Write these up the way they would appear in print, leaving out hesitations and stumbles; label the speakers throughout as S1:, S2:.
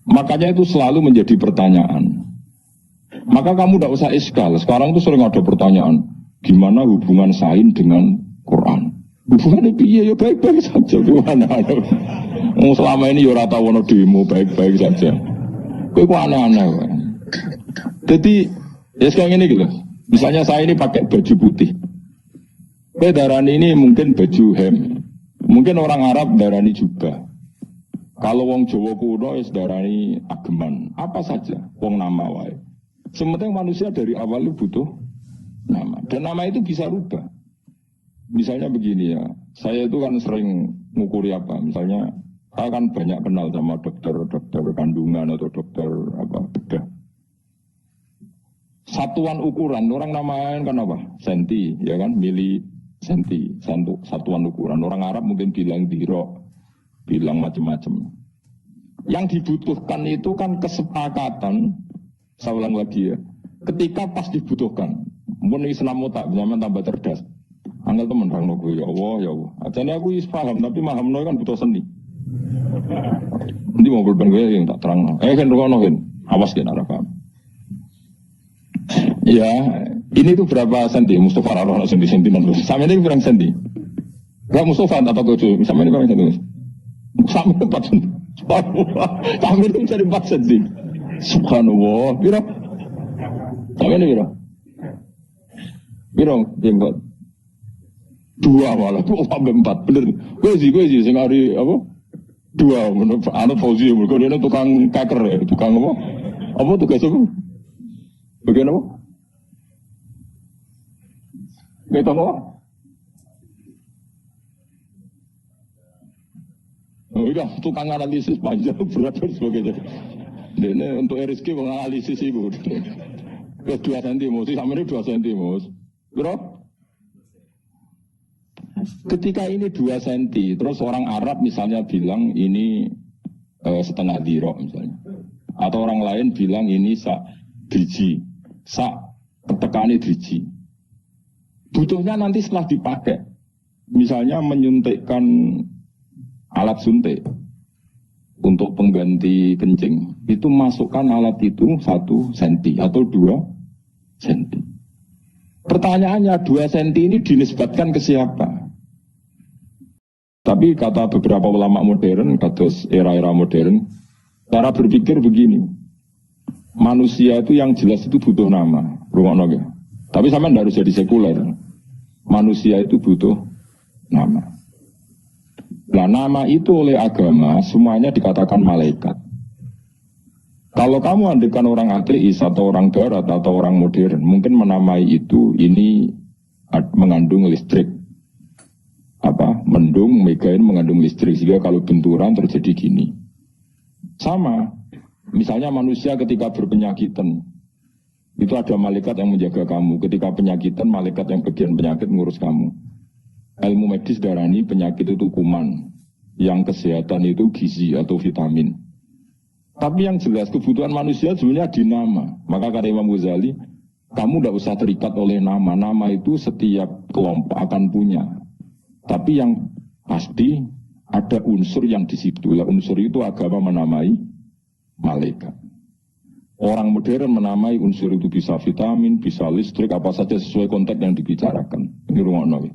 S1: Makanya itu selalu menjadi pertanyaan. Maka kamu tidak usah iskal. Sekarang tuh sering ada pertanyaan, gimana hubungan sain dengan Quran? Hubungannya piye? Ya baik-baik saja. Gimana? Selama ini ya rata wono demo baik-baik saja. Kok aneh-aneh. Jadi ya sekarang ini gitu. Misalnya saya ini pakai baju putih. Darani ini mungkin baju hem. Mungkin orang Arab darani juga. Kalau wong Jawa kuno ya darani ageman. Apa saja wong nama wae. Sementing manusia dari awal itu butuh nama. Dan nama itu bisa rubah. Misalnya begini ya, saya itu kan sering ngukuri apa. Misalnya, saya kan banyak kenal sama dokter kandungan atau dokter bedah. Satuan ukuran, orang namain kan apa? Senti, ya kan? Mili senti, satuan ukuran. Orang Arab mungkin bilang diro, bilang macam-macam. Yang dibutuhkan itu kan kesepakatan. Saya ulang lagi ya, ketika pas dibutuhkan, mungkin Islam tak zaman tambah cerdas. Anggal temen terang gue ya Allah. Acaranya aku paham, tapi paham kan butuh seni. Nanti mau berben gue yang tak terang. Kan rukonohin, awas kan arah paham. Ya, ini tuh berapa senti? Mustafa Raro senti non. Sama ini berapa senti? Gak Mustafa atau gue sama ini berapa senti? Sama 4 senti. Sama ini mencari 4 senti. Subhanallah, biro. Sampai ini biro. Biro, jenggot. 2 malah, 2 sampai 4, bener. Gue sih, sing hari apa? 2, menurut anak Fauzi, mereka dia tukang kaker ya, tukang apa? Apa tugas apa? Bagian apa? Kita apa? Oh iya, tukang analisis panjang, berat dan sebagainya. Ini untuk RSK menganalisis itu. 2 cm, sama ini 2 cm. Bro? Ketika ini 2 cm, terus orang Arab misalnya bilang ini setengah dirok misalnya. Atau orang lain bilang ini sak driji. Sak ketekani driji. Butuhnya nanti setelah dipakai. Misalnya menyuntikkan alat suntik. Untuk pengganti kencing, itu masukkan alat itu 1 cm atau 2 cm. Pertanyaannya 2 cm ini dinisbatkan ke siapa? Tapi kata beberapa ulama modern, kados era-era modern, cara berpikir begini, manusia itu yang jelas itu butuh nama, rungokno ya. Tapi sama tidak harus jadi sekuler. Manusia itu butuh nama. Nah, nama itu oleh agama semuanya dikatakan malaikat. Kalau kamu andikan orang ateis atau orang barat atau orang modern, mungkin menamai itu ini mengandung listrik. Mendung, megain mengandung listrik sehingga kalau benturan terjadi gini. Sama, misalnya manusia ketika berpenyakitan, itu ada malaikat yang menjaga kamu. Ketika penyakitan, malaikat yang bagian penyakit ngurus kamu. Ilmu medis darani penyakit itu kuman, yang kesehatan itu gizi atau vitamin. Tapi yang jelas kebutuhan manusia sebenarnya di nama. Maka kata Imam Ghazali, kamu tidak usah terikat oleh nama. Nama itu setiap kelompok akan punya. Tapi yang pasti ada unsur yang di situ. Unsur itu agama menamai malaikat. Orang modern menamai unsur itu bisa vitamin, bisa listrik, apa saja sesuai konteks yang dibicarakan. Ini rungokno.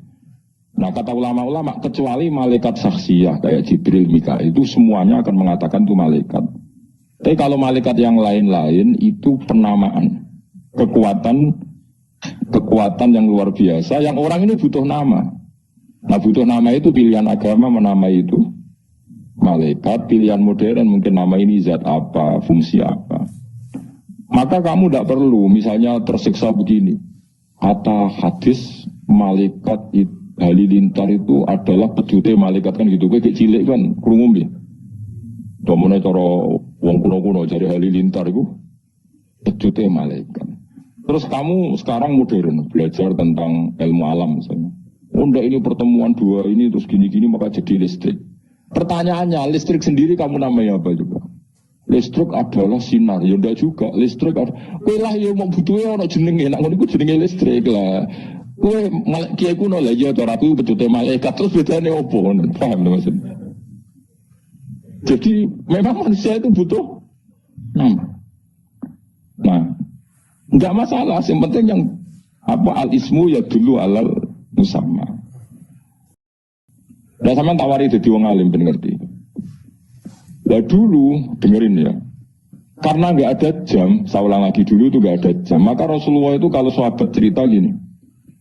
S1: Nah kata ulama-ulama, kecuali malaikat saksiyah kayak Jibril, Mikail, itu semuanya akan mengatakan itu malaikat. Tapi kalau malaikat yang lain-lain itu penamaan, kekuatan yang luar biasa, yang orang ini butuh nama. Nah butuh nama itu pilihan agama menamai itu malaikat, pilihan modern mungkin nama ini zat apa, fungsi apa. Maka kamu tidak perlu misalnya tersiksa begini. Kata hadis malaikat itu Halilintar itu adalah pejute malaikat kan gitu. Kayak cilik kan krungu ya. Domone cara wong kuno-kuno jare Halilintar itu pejute malaikat. Terus kamu sekarang modern belajar tentang ilmu alam misalnya. Oh enggak, ini pertemuan 2 ini terus gini-gini maka jadi listrik. Pertanyaannya, listrik sendiri kamu namanya apa juga? Listrik adalah sinar, ya enggak juga. Listrik ada. Kowe lah ya mau butuhe ana jenenge, nek ngono iku jenenge listrik lah. Kowe kiai kuno lah ya cara aku pecute malaikat terus bedane opo ngono. Paham maksudnya? Jadi memang manusia itu butuh Nah, enggak masalah, yang penting yang al-ismu ya dulu alal musamma. Nah, sama tawari jadi wong alim ben ngerti. Nah dulu dengerin ya. Karena nggak ada jam, saya ulang lagi dulu itu nggak ada jam. Maka Rasulullah itu kalau sahabat cerita gini,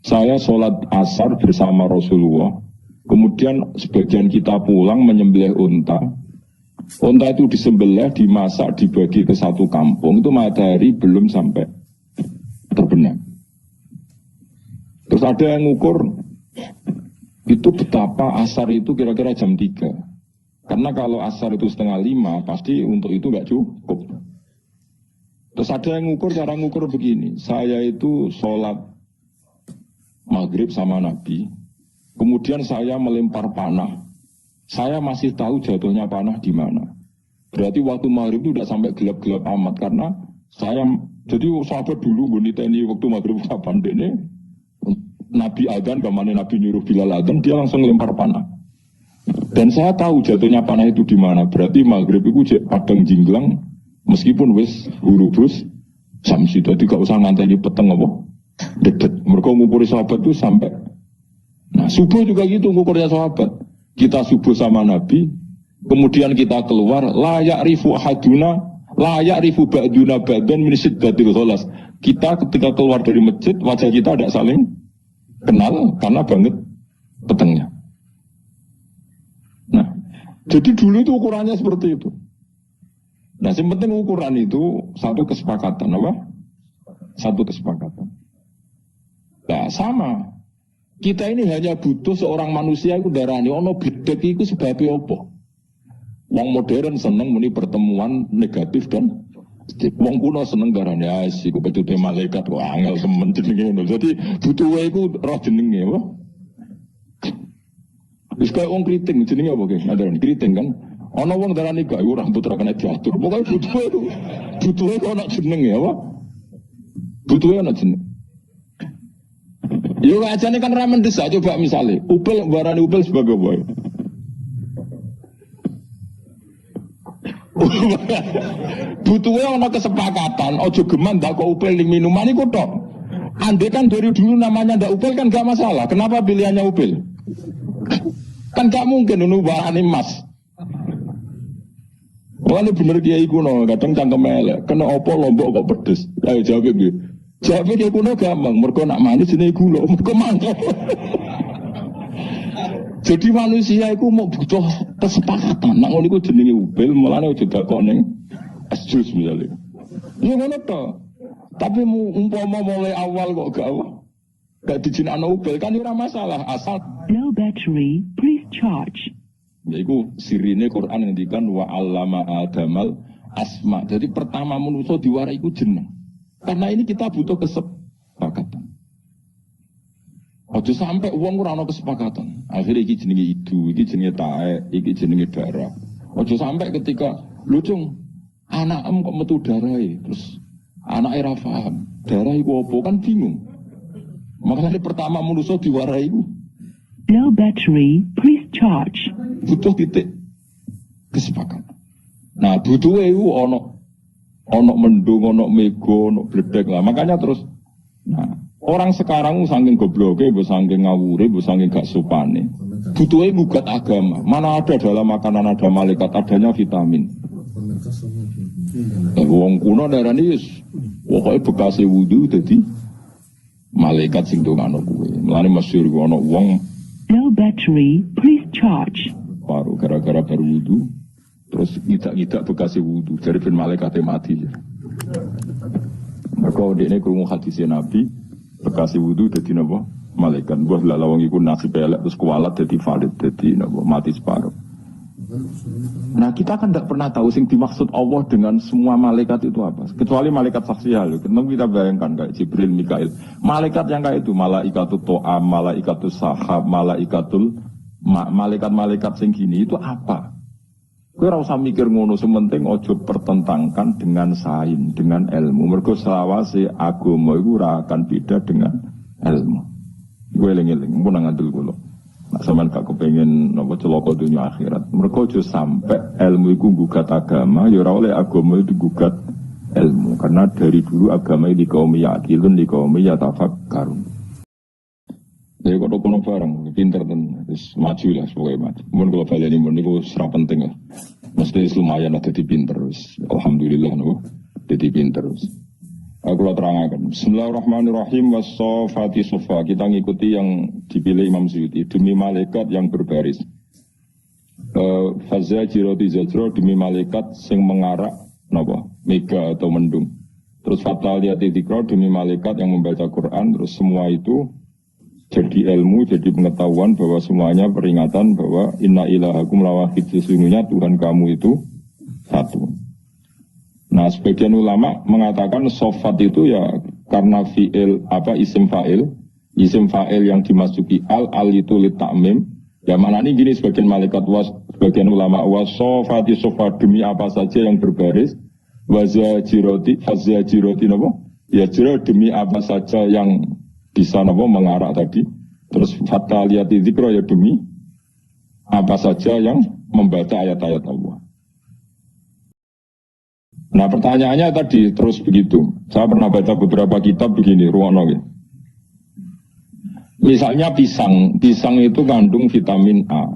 S1: saya sholat asar bersama Rasulullah. Kemudian sebagian kita pulang menyembelih unta. Unta itu disembelih, dimasak, dibagi ke satu kampung. Itu matahari belum sampai terbenam. Terus ada yang ngukur itu betapa asar itu kira-kira jam 3. Karena kalau asar itu 4:30, pasti untuk itu nggak cukup. Terus ada yang ngukur, cara ngukur begini. Saya itu sholat maghrib sama Nabi. Kemudian saya melempar panah. Saya masih tahu jatuhnya panah di mana. Berarti waktu maghrib itu tidak sampai gelap-gelap amat. Karena saya, jadi sahabat dulu, ini waktu maghrib kapan ini, Nabi adzan, kemana Nabi nyuruh Bilal adzan, dia langsung lempar panah. Dan saya tahu jatuhnya panah itu di mana. Berarti maghrib itu padang jinglang, meskipun wis hurufus samsi. Jadi gak usah nganteni peteng apa dedet. Mereka ngukuri sahabat itu sampai. Nah subuh juga gitu ngukurnya sahabat. Kita subuh sama Nabi, kemudian kita keluar, layak rifu haduna, layak rifu ba'duna ba'dan min syiddatil ghalas. Kita ketika keluar dari masjid, wajah kita tidak saling kenal karena banget petengnya. Nah, jadi dulu itu ukurannya seperti itu. Nah, yang penting ukuran itu satu kesepakatan, apa? Satu kesepakatan. Nah, sama. Kita ini hanya butuh seorang manusia itu darani ono bedek itu sebabnya apa? Wong modern seneng muni pertemuan negatif kan. Wong kuno seneng darani asik kok bedhe malaikat kok angel temen jenenge ngono. Jadi butuh iku roh jenenge apa? Wis kaya wong kriting jenenge apa ki? Ngadarani kriting kan. Ana wong darani gak iku rambut ra kena diatur. Pokoke butuhe kok ana jenenge apa? Butuhe ana jenenge. Yo ajane kan ra mendesak coba misale. Upil barani upil sebagai boy. Butuhe ana kesepakatan, aja geman ndak kok upil ning minuman iku tok. Andai kan dari dulu namanya ndak upil kan gak masalah. Kenapa pilihannya upil? Kan gak mungkin nunu barani emas. Wah ini bener kiai kuno, kadang cangkem elek. Kena opo lombok kok pedes. Ayo jawab iki. Jawab kiai kuno gampang, mergo nak manis jenenge gula, mergo mantap. Jadi manusia itu mau butuh kesepakatan. Nak ngono iku jenenge upil, mulane aja dakok ning es jus misalnya. Ya ngono to. Tapi umpama mulai awal kok gak dijinakno upil kan ora masalah asal
S2: no battery, please charge.
S1: Yaiku sirine Quran ngendikan wa 'allama adamal asma. Jadi pertama manusia diwarai iku jeneng. Karena ini kita butuh kesepakatan. Ojo sampai uang ora ana kesepakatan. Akhirnya iki jenenge idu, iki jenenge taek, iki jenenge darah. Ojo sampai ketika lucung anakmu kok metu darahe, terus anake ra paham. Darah iku apa kan bingung. Makanya pertama manusia diwarai iku
S2: no battery, please charge.
S1: Butuh titik kesepakatan. Nah, butuh itu ono mendung, ono mego, ono bledek lah. Makanya terus, nah orang sekarang saking gobloknya, saking ngawure, saking gak supane. Butuhnya gugat agama. Mana ada dalam makanan ada malaikat, adanya vitamin. Wong kuno darani wis pokoke bekase wudu dadi malaikat sing ndongano kuwe. Mulane masyhur ono wong
S2: no battery, please charge.
S1: Baru gara-gara baru wudu, terus tidak bekasi wudu, dari bin malaikatnya mati. Maka dia krungu hadisnya Nabi, bekasi wudu jadi napa malaikat. Buah lalawang ikut nasib elek terus kualat jadi valid jadi napa mati separuh. Nah kita kan tidak pernah tahu sing dimaksud Allah dengan semua malaikat itu apa. Kecuali malaikat saksial. Kenapa kita bayangkan kayak Jibril, Mikail. Malaikat yang kayak itu, malaikatul to'am, malaikatul sahab, malaikat-malaikat sing gini itu apa? Kowe ora usah mikir ngono, sementing ojo pertentangkan dengan sains, dengan ilmu. Mergo selawase agama iku ora akan beda dengan ilmu. Kowe eling-eling, mun ngandel kula. Nek sampean gak kepengin napa celaka dunya akhirat. Mergo aja sampai ilmu iku nggugat agama, ya ora oleh agama itu gugat ilmu. Karena dari dulu agama di kaum ya'qilun, di kaum yatafakkarun. Jadi kalau kono bareng, pinter dan maju lah sebagai maju. Mungkin kalau kalian ini itu serap penting lah. Mesti lumayan lah jadi pinter. Alhamdulillah no, jadi pinter. Aku lah terangkan. Bismillahirrahmanirrahim. Wassofati sofa. Kita ngikuti yang dipilih Imam Suyuti. Demi malaikat yang berbaris. Fazza jiroti zajro demi malaikat sing mengarak napa mega atau mendung. Terus fataliyati dzikra demi malaikat yang membaca Quran. Terus semua itu jadi ilmu, jadi pengetahuan bahwa semuanya peringatan bahwa inna ilahakum lawahid, sesungguhnya Tuhan kamu itu satu. Nah, sebagian ulama mengatakan sofat itu ya karena fi'il isim fa'il yang dimasuki al itu li ta'mim. Ya mana ini gini sebagian malaikat sebagian ulama wasofati sofat demi apa saja yang berbaris fazza jiroti napa? Ya jiro demi apa saja yang bisa napa mengarak tadi. Terus fataliyati dzikra ya demi apa saja yang membaca ayat-ayat Allah. Nah pertanyaannya tadi terus begitu. Saya pernah baca beberapa kitab begini, ruwono gitu. Misalnya pisang itu kandung vitamin A.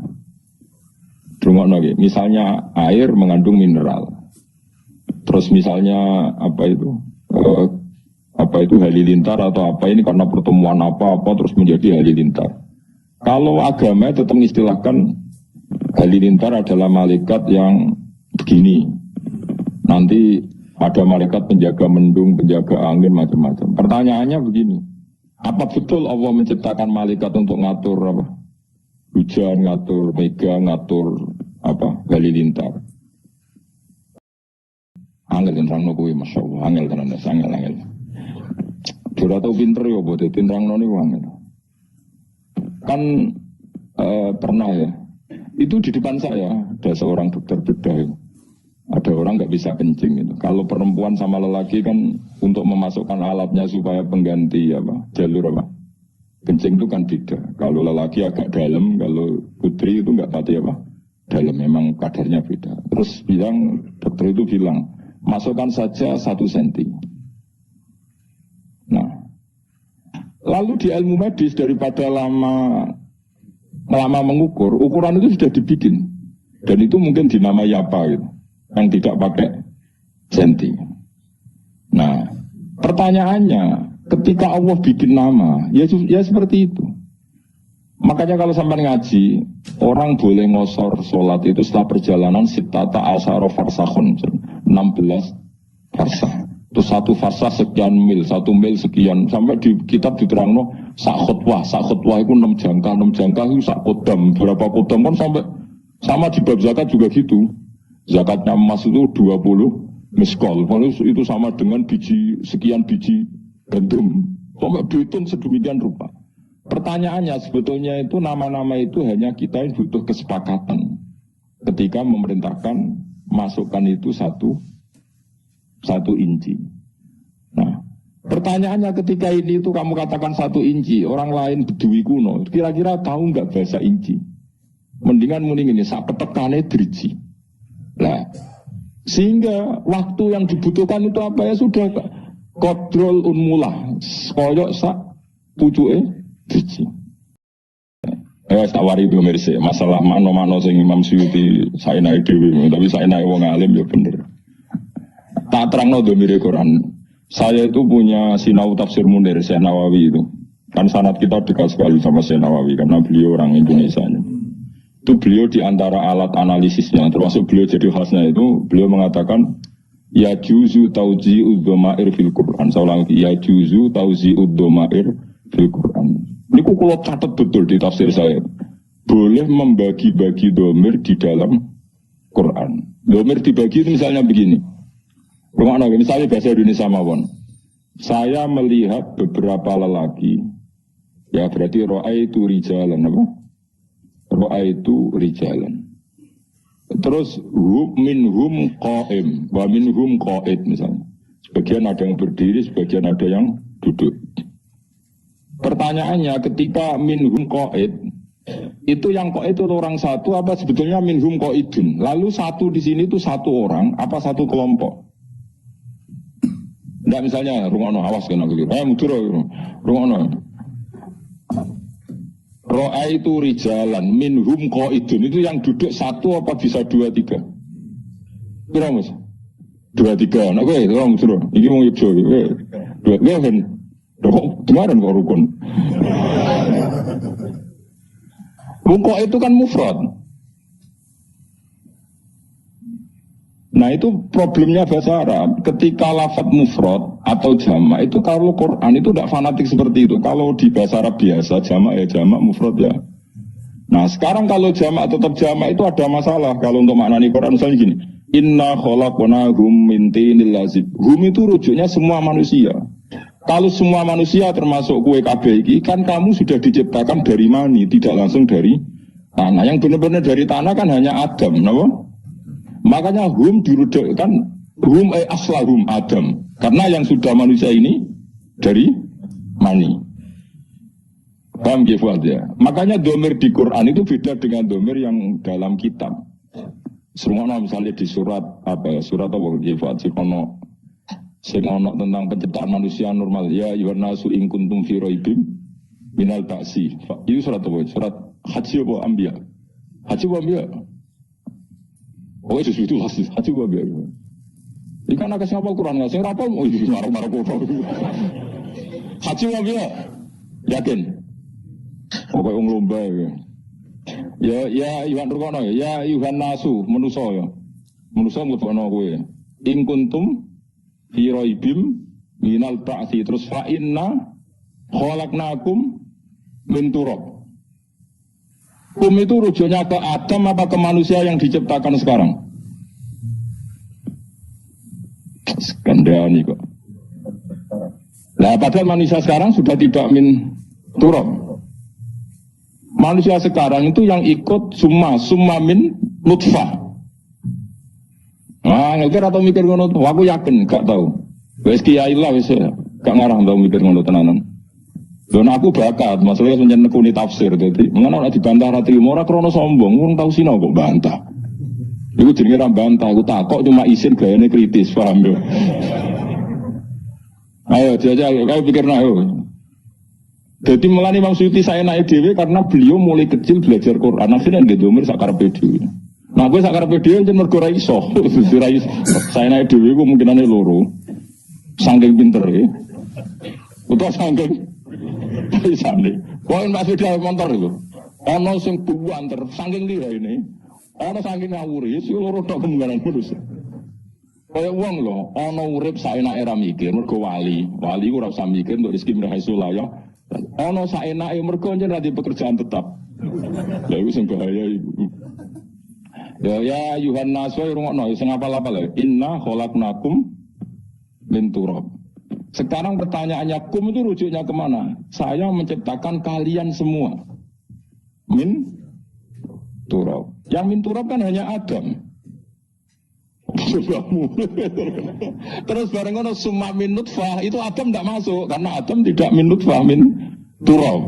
S1: Ruwono gitu. Misalnya air mengandung mineral. Terus misalnya apa itu halilintar atau apa ini karena pertemuan apa terus menjadi halilintar. Kalau agama tetap mengistilahkan halilintar adalah malaikat yang begini. Nanti ada malaikat penjaga mendung, penjaga angin, macam-macam. Pertanyaannya begini, apa betul Allah menciptakan malaikat untuk ngatur apa? Hujan, ngatur mega, ngatur apa? Halilintar. Angel dan rangno kuwi masyaallah, angel tenan angel. Ora tau pinter yo bote rangno niku angel. Kan pernah ya. Itu di depan saya ada seorang dokter bedah. Ada orang nggak bisa kencing itu. Kalau perempuan sama lelaki kan untuk memasukkan alatnya supaya pengganti jalur kencing itu kan beda. Kalau lelaki agak dalam, kalau putri itu nggak pati dalam. Memang kadarnya beda. Terus dokter itu bilang masukkan saja 1 senti. Nah, lalu di ilmu medis daripada lama mengukur, ukuran itu sudah dibikin dan itu mungkin dinamai apa gitu. Yang tidak pakai senti. Nah, pertanyaannya, ketika Allah bikin nama, ya seperti itu. Makanya kalau sampai ngaji, orang boleh ngosor sholat itu setelah perjalanan sitata asaro farsahun, 16 farsah. Itu 1 farsah sekian mil, 1 mil sekian. Sampai di kitab diterangno sak khutwah itu 6 jangka itu sak kodam. Berapa kodam kan sampai sama di bab zakat juga gitu. Zakatnya emas itu 20 miskol. Itu sama dengan sekian biji gandum. Sampai dihitung sedemikian rupa. Pertanyaannya sebetulnya itu nama-nama itu hanya kita yang butuh kesepakatan. Ketika memerintahkan masukkan itu satu inci. Nah, pertanyaannya ketika ini itu kamu katakan 1 inci, orang lain bedui kuno, kira-kira tahu nggak bahasa inci? Mendingan mending ini sak petekane driji. Nah, sehingga waktu yang dibutuhkan itu apa ya sudah kontrol unmulah, koyok sak pucuke driji. Tak wari pemirsa, masalah mano sing Imam Suyuti saya naik dewi, tapi saya naik wong alim ya bener. Tak terangno domire Quran. Saya itu punya sinau tafsir Munir Syekh Nawawi itu. Kan sanad kita dekat sekali sama Syekh Nawawi karena beliau orang Indonesia. Itu beliau di antara alat analisisnya, termasuk beliau jadi khasnya itu, beliau mengatakan ya juzu tauzi'ud dhamair fil Quran. Saya ulang lagi, ya juzu tauzi'ud dhamair fil Quran. Ini kalau catat betul di tafsir saya. Boleh membagi-bagi dhamir di dalam Quran. Dhamir dibagi itu misalnya begini. Misalnya bahasa Indonesia mawon. Saya melihat beberapa lelaki, ya berarti ra'aitu rijalan apa? Ra'aitu rijalan. Terus minhum qa'im wa minhum qa'id misalnya. Sebagian ada yang berdiri, sebagian ada yang duduk. Pertanyaannya ketika minhum qa'id, itu yang qa'id itu orang satu apa sebetulnya minhum qa'idun? Lalu satu di sini itu 1 orang apa 1 kelompok? Ndak misalnya rungono awas kena keliru. Mudur rungono. Ro'a itu rijalan minhum qaidun itu yang duduk satu apa bisa 2, 3? Kira Mas? 2, 3. Nah kowe tolong suruh. Iki mau ijo. 2 kan. Kemarin kok rukun. Mungko itu kan mufrad. Nah itu problemnya bahasa Arab. Ketika lafaz mufrad atau jamak itu kalau Quran itu tidak fanatik seperti itu. Kalau di bahasa Arab biasa jamak ya jamak, mufrad ya. Nah sekarang kalau jamak tetap jamak itu ada masalah. Kalau untuk maknani Quran misalnya gini. Inna khalaqnahum min tinil lazib. Hum itu rujuknya semua manusia. Kalau semua manusia termasuk kue kabeh iki kan kamu sudah diciptakan dari mani, tidak langsung dari tanah. Yang benar-benar dari tanah kan hanya Adam, kenapa? Makanya hum dirudukkan hum aslahum Adam. Karena yang sudah manusia ini dari mani. Paham ya? Makanya domir di Quran itu beda dengan domir yang dalam kitab. Semua misalnya di surat surat apa Sikono sing ono tentang penciptaan manusia normal ya yuwarnasu ing kuntum fi raibim minal ba'si. Itu surat apa? Surat Haji apa Anbiya? Haji apa Anbiya? Oh itu haji apa Anbiya? Ikan agak ngapal Quran enggak sing rapal oh iki marah-marah kok. Haji apa Anbiya? Yakin? Pokoke wong lomba ya. Ya Iwan Rukono ya Iwan Nasu manusa ya. Manusa mlebono kowe. Ing kuntum fi raibim minal ba'si terus fa inna khalaqnakum min turab. Kum itu rujuknya ke Adam apa ke manusia yang diciptakan sekarang? Skandani kok. Lah padahal manusia sekarang sudah tidak min turab. Manusia sekarang itu yang ikut summa min nutfah. Ngelkir atau mikir ngono, aku yakin gak tahu. Wes kiai lah wes gak ngarang tau mikir ngono tenanan. Dan aku bakat, masalahnya semenjak nekuni tafsir jadi. Mengenai nak dibantah rati ora krono sombong, wong tau sinau kok bantah. Iku jenenge ra bantah, aku takok cuma isin gayane kritis, paham yo. Ayo jajal, kau pikir nak yo. Jadi melani Imam Suyuti saya naik dewe karena beliau mulai kecil belajar Quran. Akhirnya nggak domir sakarepe dhewe. Nah gue sakarepe dhewe jen mergo ra iso. Saya naik dewe gue mungkinane loro. Saking pinter ya. Utawa saking pisane. Kowe masih di motor itu. Ana sing buanter saking lirane. Ana saking ngawuri si loro tok kemungkinan lulus. Kaya wong lho, ana urip saenake ra mikir mergo wali. Wali ku ora usah mikir untuk rezeki mirhaisulah ya. Ana saenake mergo njen ra di pekerjaan tetap. Lha iku sing bahaya iku. Ya Yuhannas wa rungokno sing apal-apal lho. Inna khalaqnakum min turab. Sekarang pertanyaannya kum itu rujuknya kemana? Saya menciptakan kalian semua min turab. Yang min turab kan hanya Adam. Terus bareng ngono summa min nutfah itu Adam tidak masuk karena Adam tidak min nutfah min turab.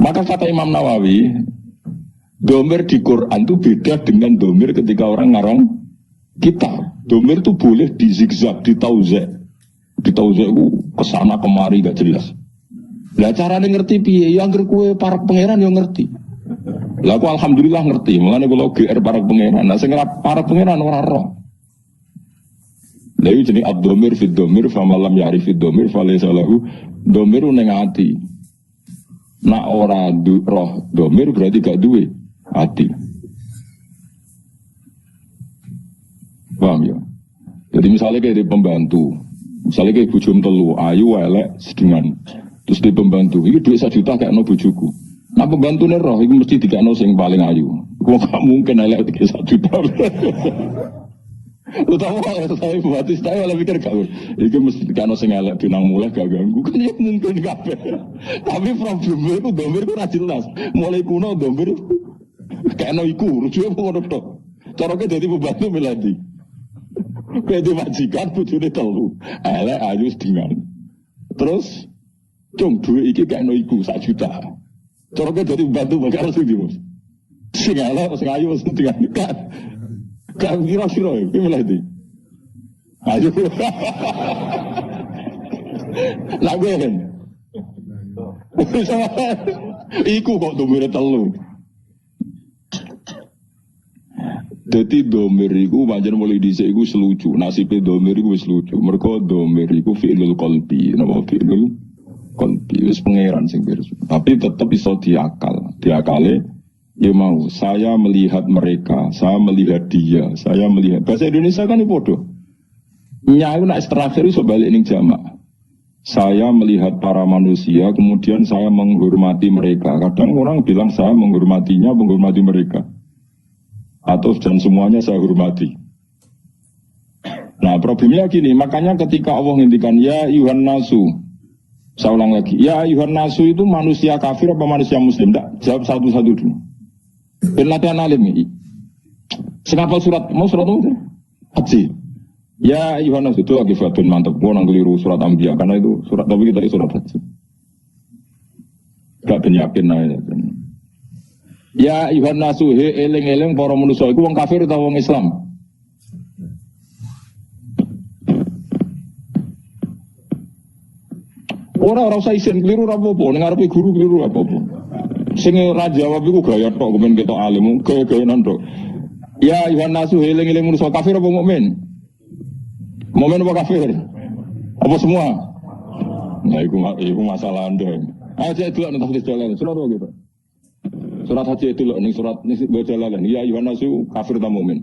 S1: Maka kata Imam Nawawi, domir di Quran itu beda dengan domir ketika orang ngarang kitab. Domir itu boleh di zigzag, di tauzek. Di tauzek itu kesana kemari gak jelas. Lah caranya ngerti piye? Ya angger kowe para pangeran yo ngerti. Lah aku alhamdulillah ngerti. Mulane kula GR para pangeran. Nah sing para pangeran ora roh. Lah iki jenenge ad-dhamir fi dhamir fa malam ya'rif fi dhamir fa laysa lahu dhamir ning ati. Nak ora roh dhamir berarti gak duwe ati. Paham ya? Jadi misalnya kayak di pembantu, misalnya kayak bujum telu, ayu, elek, sedingan, terus di pembantu, ini duit 1 juta kayak no bujuku. Nah pembantu nih roh, ini mesti tiga no sing paling ayu. Kok gak mungkin elek 1 juta. Lu tahu saya buat saya malah pikir kau, ini mesti tiga no sing elek dinang mulai gak ganggu, kan ya mungkin kabeh. Tapi problemnya itu domir itu jelas. Mulai kuno domir kayak no iku, rujuknya mau nonton. Caranya jadi pembantu melati. Kayak di majikan bujune telu. Elek ayu sedingan. Terus cung duit iki kayak no iku 1 juta. Caranya jadi pembantu bakal langsung di Mas. Sing elek sing ayu sedingan kan. Kan kira-kira iki melati. Ayo. Lah gue kan. Iku kok domire telu. Dadi domir iku pancen mulai dhisik iku selucu. Nasibe domir iku wis lucu. Mergo domir iku fi'lul qalbi, napa fi'lul qalbi wis pangeran sing pirsa. Tapi tetep iso diakal. Diakale ya mau saya melihat mereka, saya melihat dia, saya melihat. Bahasa Indonesia kan podo. Nya iku nek terakhir iso balik ning jamak. Saya melihat para manusia, kemudian saya menghormati mereka. Kadang orang bilang saya menghormatinya, menghormati mereka. Atau dan semuanya saya hormati. Nah problemnya gini, makanya ketika Allah ngendikan ya ayuhan nasu, saya ulang lagi, ya ayuhan nasu itu manusia kafir apa manusia muslim? Tidak, jawab satu-satu dulu. Ben latihan alim ini. Sekapal surat, mau surat apa? Haji. Ya ayuhan nasu itu lagi fatun mantap. Gua nang keliru surat Anbiya karena itu surat tapi kita surat Haji. Gak ben yakin aja. Ya ayuhan nasu he eling-eling para manusia iku wong kafir utawa wong Islam? Ora usah isin keliru ora apa-apa, ning ngarepe guru keliru ora apa-apa. Sing ora jawab iku gaya tok kemen ketok alim, gaya-gayanan tok. Ya ayuhan nasu he eling-eling manusia kafir apa mukmin? Mukmin apa kafir? Apa semua? Nah iku masalah Anda. Ayo cek delok nang tafsir jalan. Surat apa gitu? Surat Haji itu loh, nih surat ini berjalan. Ya Yohanasu kafir tak mukmin.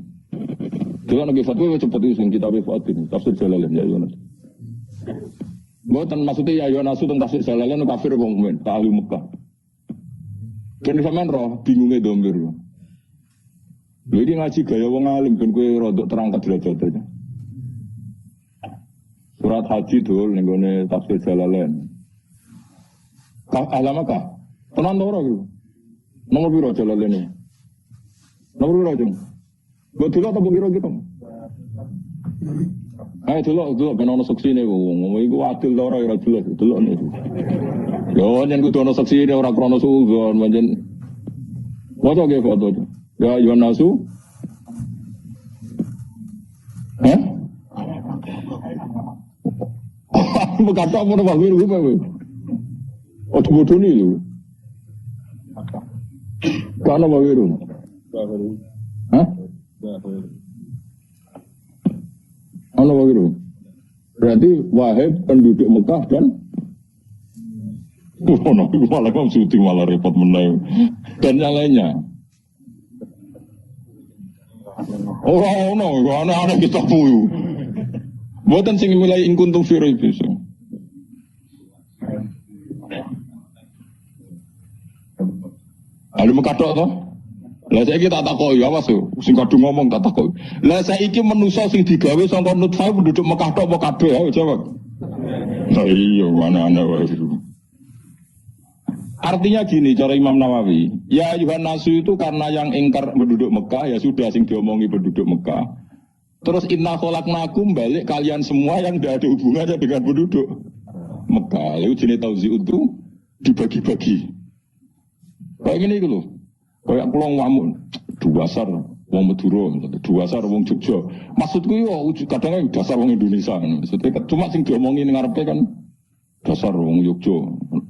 S1: Juga lagi fatwa cepat itu kita befatin tafsir Jalalain ya Yohanas. Bukan maksudnya ya Yohanasu tentang tafsir Jalalain kafir tak mukmin. Tak ahli Mekah. Kini sampean roh bingungnya domir. Jadi ngaji gaya wong alim ben kowe rodok terangkat derajatnya. Surat Haji dul ning gone tafsir Jalalain. Alamaka. Tenan ora gitu. Nomor biro jalan ini. Nomor biro jeng. Buat dulu atau biro gitu. Ayo dulu benono saksi nih. Ngomong itu adil lah orang yang jelas. Dulu nih. Yo, jangan kudu ono saksi nih orang krono sugon. Macam. Wajah ke foto. Ya Yuhan Nasu. Berkata apa nama biro gue? Oh bodoh nih lu. Karena apa biru? Hah? Apa biru? Berarti Wahib penduduk Mekah dan malah kamu syuting malah repot menang dan yang lainnya. Aneh-aneh kita puyu. Buatan sing mulai ingkuntum firu itu. Lalu mengkatok toh? Lah saiki tak takoki awas yo, sing kadung ngomong tak takoki. Lah saiki manusa sing digawe saka nutfah penduduk Mekah tok apa kabeh? Ayo jawab. Lah iya mana-ana wae. Artinya gini cara Imam Nawawi, ya ayuhan nasu itu karena yang ingkar penduduk Mekah ya sudah sing diomongi penduduk Mekah. Terus inna khalaqnakum balik kalian semua yang tidak ada hubungannya dengan penduduk Mekah. Lalu jenis tauzi itu dibagi-bagi. Kayak gini loh, kayak pulang wamun, dua dasar wong Madura, dua dasar wong Jogja. Maksudku yo kadang dasar wong Indonesia. Maksudnya cuma sing diomongin ngarepe kan dasar wong Jogja,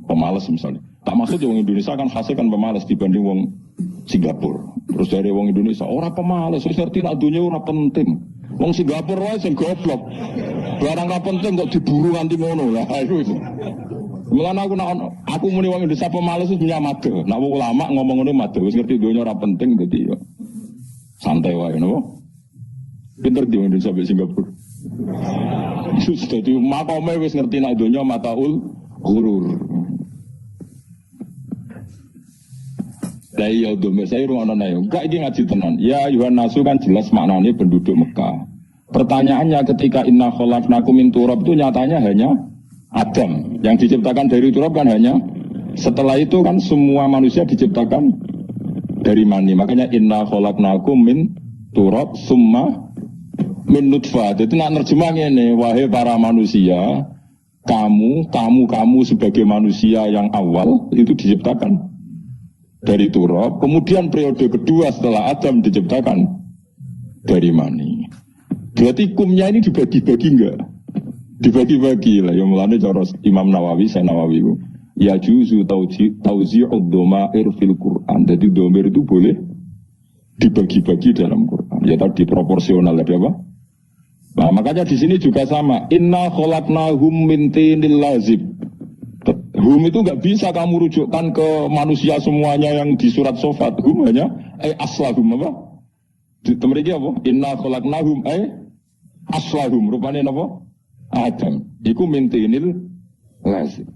S1: pemalas misalnya. Tak maksud wong Indonesia kan khasnya kan pemalas dibanding wong Singapura. Terus dari wong Indonesia orang pemalas, wis ngerti nak dunia ora penting. Wong Singapura wae sing goblok. Barang ora penting kok diburu nganti ngono lah. Mulane aku muni wong Indonesia pemalas wis punya made. Nek wong ulama ngomong ngono made wis ngerti dunia ora penting dadi yo santai wae no. Pinter di Indonesia sampai Singapura. Dadi makome wis ngerti nek dunia mataul ghurur. Lah iya domir saya ruang ana yo. Enggak iki ngaji tenan. Ya Yuhan Nasu kan jelas maknanya penduduk Mekah. Pertanyaannya ketika inna khalaqnakum min turab itu nyatanya hanya Adam. Yang diciptakan dari turab kan hanya setelah itu kan semua manusia diciptakan dari mani. Makanya inna khalaqnakum min turab summa min nutfah. Itu nak nerjemahnya ini, wahai para manusia, kamu sebagai manusia yang awal itu diciptakan dari turab, kemudian periode kedua setelah Adam diciptakan dari mani. Berarti kumnya ini dibagi-bagi enggak? Dibagi-bagi lah. Yang mulanya cara Imam Nawawi, saya Nawawi itu. Ya juzu tauzi'ud dhamair fil Quran. Jadi dhamir itu boleh dibagi-bagi dalam Quran. Ya tadi proporsional ada apa? Nah, makanya di sini juga sama. Inna khalaqnahum min tinil lazib. Hum itu enggak bisa kamu rujukkan ke manusia semuanya yang di surat Sofat. Hum hanya aslahum apa? Mereka apa? Inna khalaqnahum aslahum. Rupanya apa? Adam. Iku min tinil lazib.